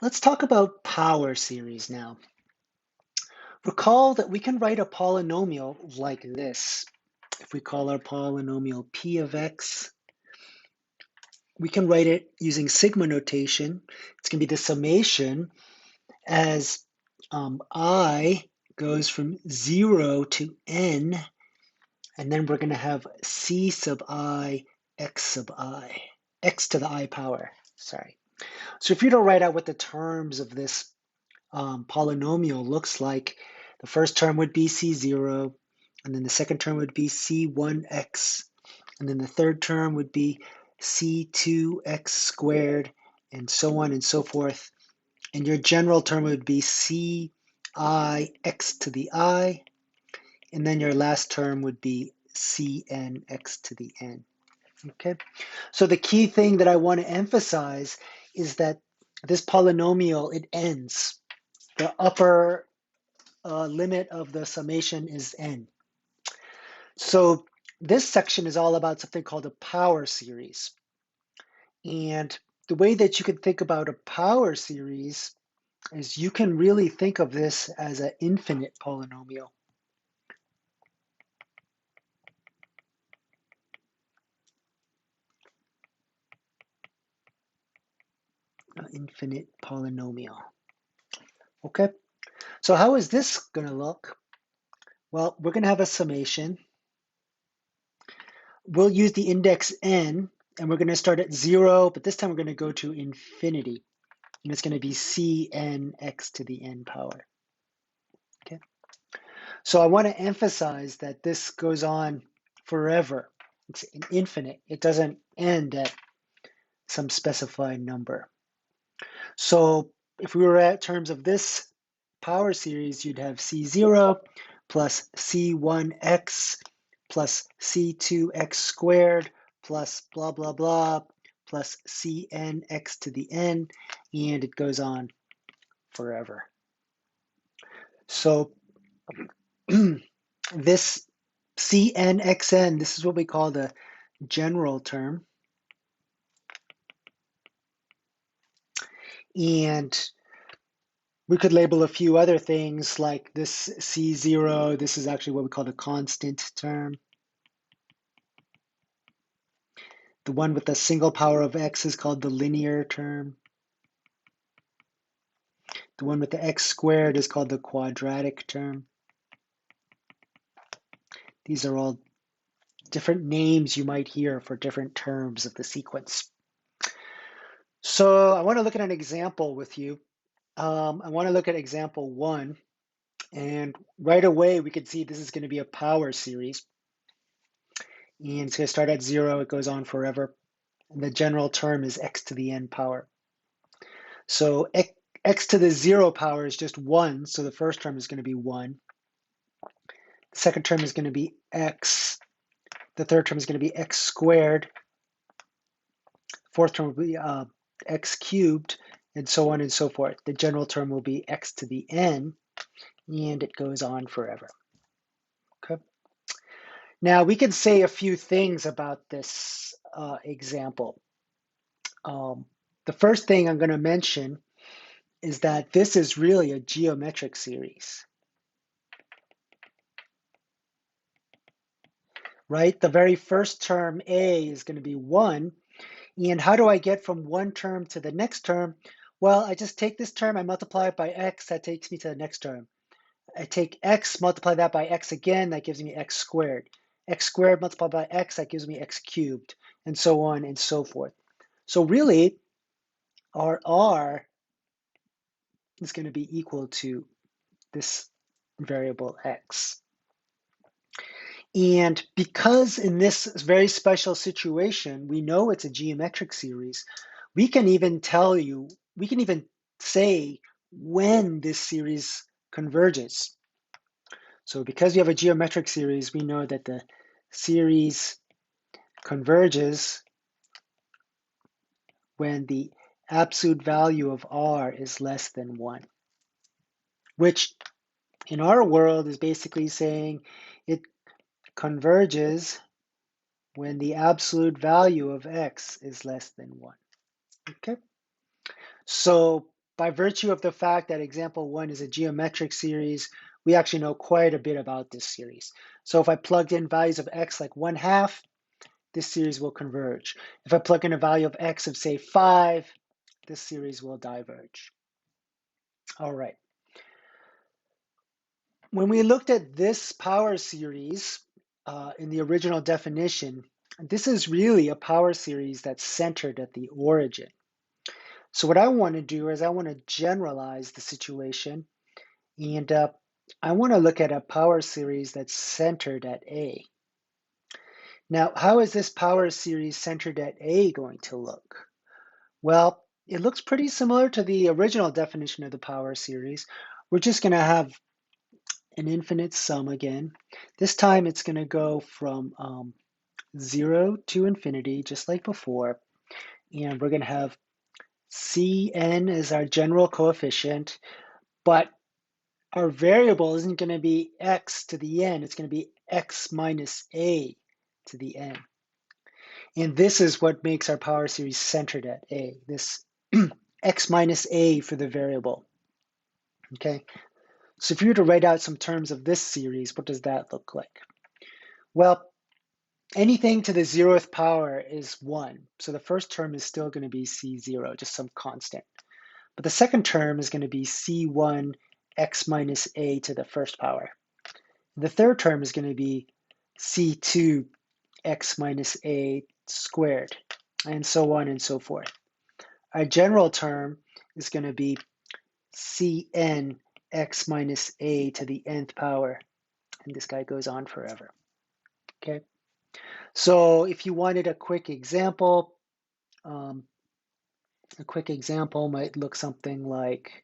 Let's talk about power series now. Recall that we can write a polynomial like this. If we call our polynomial p of x, we can write it using sigma notation. It's going to be the summation as I goes from 0 to n, and then we're going to have c sub I, x sub I, x to the I power, sorry. So if you don't write out what the terms of this polynomial looks like, the first term would be c0, and then the second term would be c1x, and then the third term would be c2x squared, and so on and so forth. And your general term would be ci x to the I, and then your last term would be cn x to the n. Okay, so the key thing that I want to emphasize is that this polynomial, it ends. The upper limit of the summation is n. So this section is all about something called a power series. And the way that you can think about a power series is you can really think of this as an infinite polynomial. An infinite polynomial. Okay, so how is this going to look? Well, we're going to have a summation. We'll use the index n, and we're going to start at 0, but this time we're going to go to infinity. And it's going to be cn x to the n power. Okay. So I want to emphasize that this goes on forever. It's infinite. It doesn't end at some specified number. So if we were at terms of this power series, you'd have c0 plus c1x plus c2x squared plus blah, blah, blah, plus cn x to the n, and it goes on forever. So this cnxn, this is what we call the general term. And we could label a few other things like this c0, this is actually what we call the constant term. The one with the single power of x is called the linear term. The one with the x squared is called the quadratic term. These are all different names you might hear for different terms of the sequence. So I want to look at an example with you. I want to look at example 1, and right away we can see this is going to be a power series. And it's going to start at 0, it goes on forever. And the general term is x to the n power. So x to the 0 power is just 1, so the first term is going to be 1. The second term is going to be x. The third term is going to be x squared. Fourth term will be x cubed, and so on and so forth. The general term will be x to the n, and it goes on forever. Okay. Now we can say a few things about this example. The first thing I'm going to mention is that this is really a geometric series. Right? The very first term, a, is going to be 1. And how do I get from one term to the next term? Well, I just take this term, I multiply it by x, that takes me to the next term. I take x, multiply that by x again, that gives me x squared. X squared multiplied by x, that gives me x cubed, and so on and so forth. So really, our r is going to be equal to this variable x. And because in this very special situation, we know it's a geometric series, we can even tell you, we can even say when this series converges. So because we have a geometric series, we know that the series converges when the absolute value of r is less than 1, which in our world is basically saying it converges when the absolute value of x is less than 1. Okay, so by virtue of the fact that example 1 is a geometric series, we actually know quite a bit about this series. So if I plugged in values of x like 1/2, this series will converge. If I plug in a value of x of say 5, this series will diverge. All right. When we looked at this power series in the original definition, this is really a power series that's centered at the origin. So what I want to do is I want to generalize the situation, and I want to look at a power series that's centered at A. Now, how is this power series centered at A going to look? Well, it looks pretty similar to the original definition of the power series. We're just going to have an infinite sum again. This time it's going to go from 0 to infinity, just like before. And we're going to have Cn as our general coefficient, but our variable isn't going to be x to the n. It's going to be x minus a to the n. And this is what makes our power series centered at a, this x minus a for the variable. Okay, so if you were to write out some terms of this series, what does that look like? Well, anything to the 0th power is 1. So the first term is still going to be C0, just some constant. But the second term is going to be C1 x minus a to the first power. The third term is going to be C2 x minus a squared, and so on and so forth. Our general term is going to be Cn x minus a to the nth power, and this guy goes on forever. Okay, so if you wanted a quick example might look something like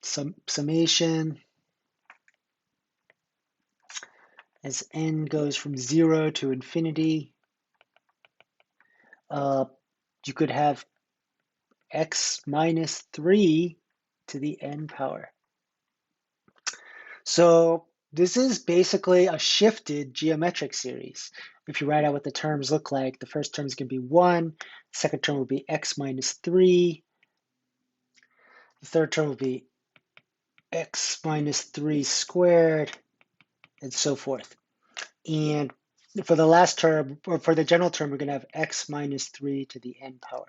summation as n goes from 0 to infinity. You could have x minus 3 to the n power. So this is basically a shifted geometric series. If you write out what the terms look like, the first term is going to be 1, the second term will be x minus 3, the third term will be x minus 3 squared, and so forth. And for the last term, or for the general term, we're going to have x minus 3 to the n power.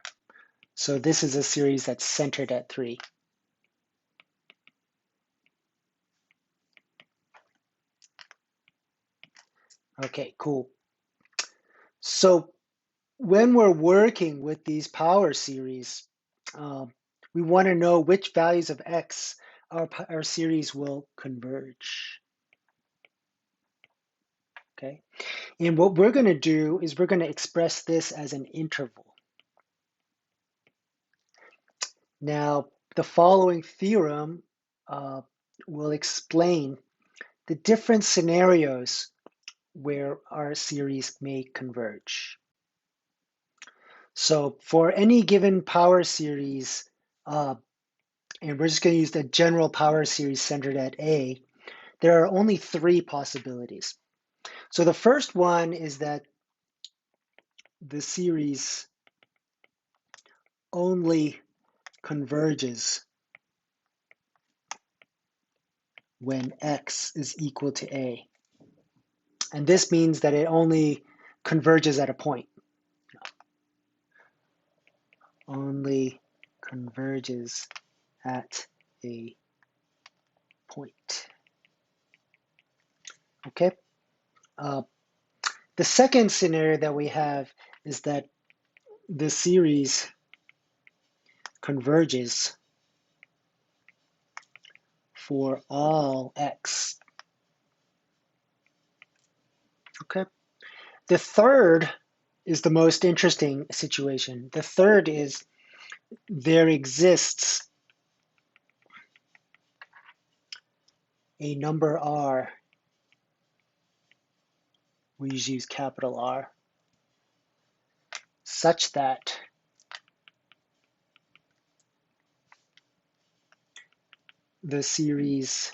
So this is a series that's centered at 3. Okay, cool. So when we're working with these power series, we want to know which values of x our series will converge. Okay, and what we're going to do is we're going to express this as an interval. Now, the following theorem will explain the different scenarios where our series may converge. So for any given power series, and we're just going to use the general power series centered at A, there are only 3 possibilities. So the first one is that the series only converges when x is equal to A. And this means that it only converges at a point. Only converges at a point. Okay. The second scenario that we have is that the series converges for all x. Okay. The third is the most interesting situation. The third is there exists a number r. We usually use capital R, such that the series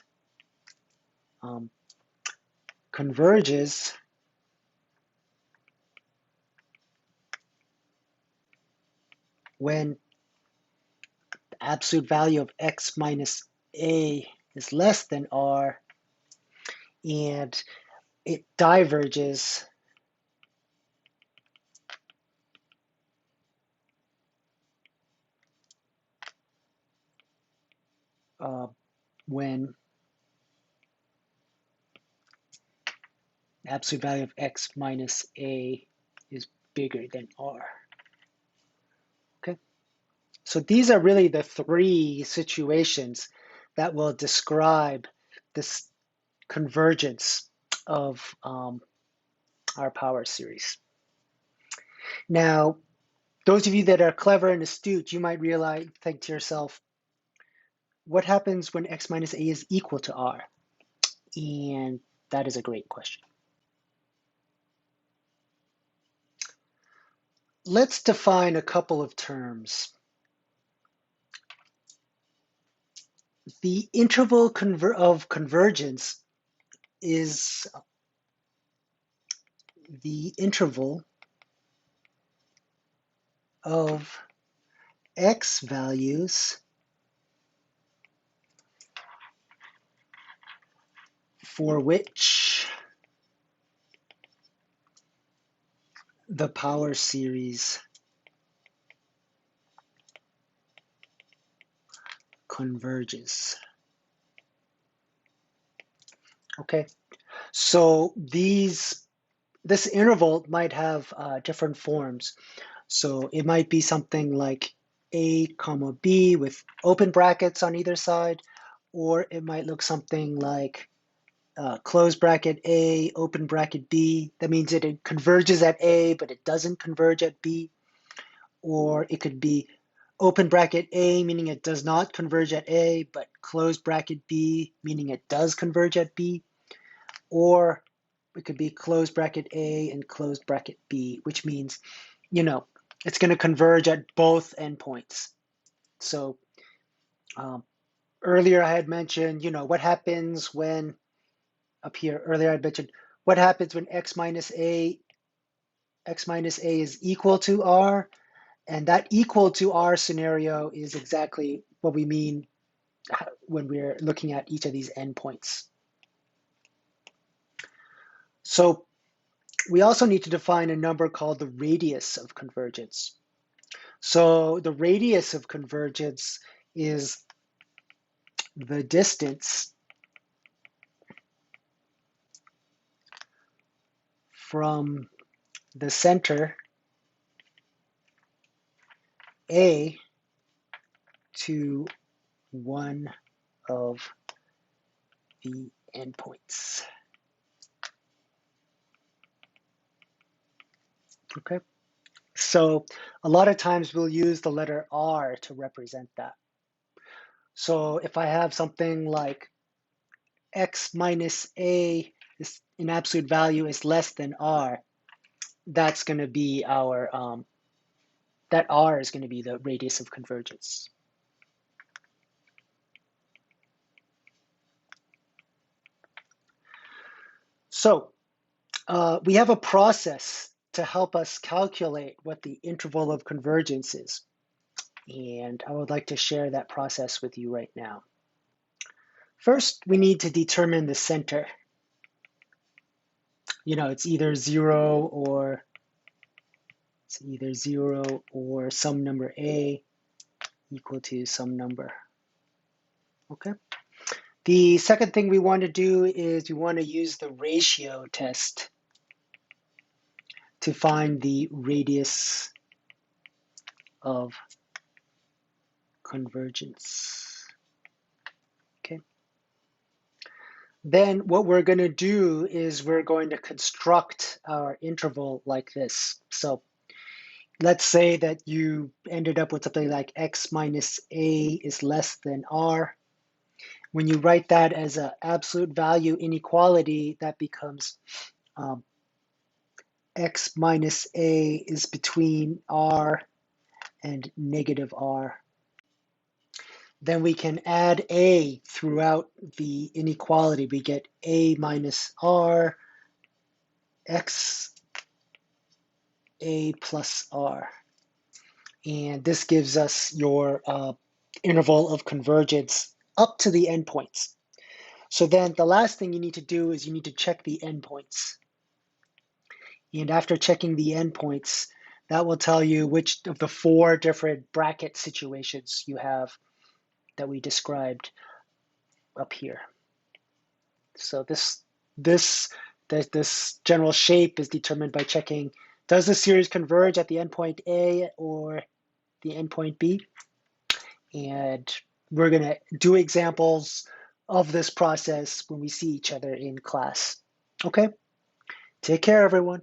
converges when the absolute value of x minus a is less than r, and it diverges when the absolute value of x minus a is bigger than r. Okay, so these are really the three situations that will describe this convergence of our power series. Now, those of you that are clever and astute, you might think to yourself, what happens when x minus a is equal to r? And that is a great question. Let's define a couple of terms. The interval of convergence is the interval of x values for which the power series converges. Okay, so this interval might have different forms. So it might be something like a comma b with open brackets on either side, or it might look something like close bracket a, open bracket b. That means that it converges at a, but it doesn't converge at b. Or it could be open bracket a, meaning it does not converge at a, but close bracket b, meaning it does converge at b. Or it could be close bracket a and close bracket b, which means, it's going to converge at both endpoints. So earlier I had mentioned, what happens when, up here, earlier I mentioned, what happens when x minus a is equal to r, and that equal to r scenario is exactly what we mean when we're looking at each of these endpoints. So we also need to define a number called the radius of convergence. So the radius of convergence is the distance from the center A to one of the endpoints. Okay, so a lot of times we'll use the letter R to represent that. So if I have something like x minus a is in absolute value is less than R, that's going to be our, that R is going to be the radius of convergence. So we have a process to help us calculate what the interval of convergence is. And I would like to share that process with you right now. First, we need to determine the center. It's either zero or some number A equal to some number. Okay. The second thing we want to do is we want to use the ratio test to find the radius of convergence. Okay. Then what we're going to do is we're going to construct our interval like this. So let's say that you ended up with something like x minus a is less than r. When you write that as an absolute value inequality, that becomes x minus a is between r and negative r. Then we can add a throughout the inequality. We get a minus r, x a plus r. And this gives us your interval of convergence up to the endpoints. So then the last thing you need to do is you need to check the endpoints. And after checking the endpoints, that will tell you which of the 4 different bracket situations you have that we described up here. So this general shape is determined by checking, does the series converge at the endpoint A or the endpoint B? And we're going to do examples of this process when we see each other in class. Okay, take care, everyone.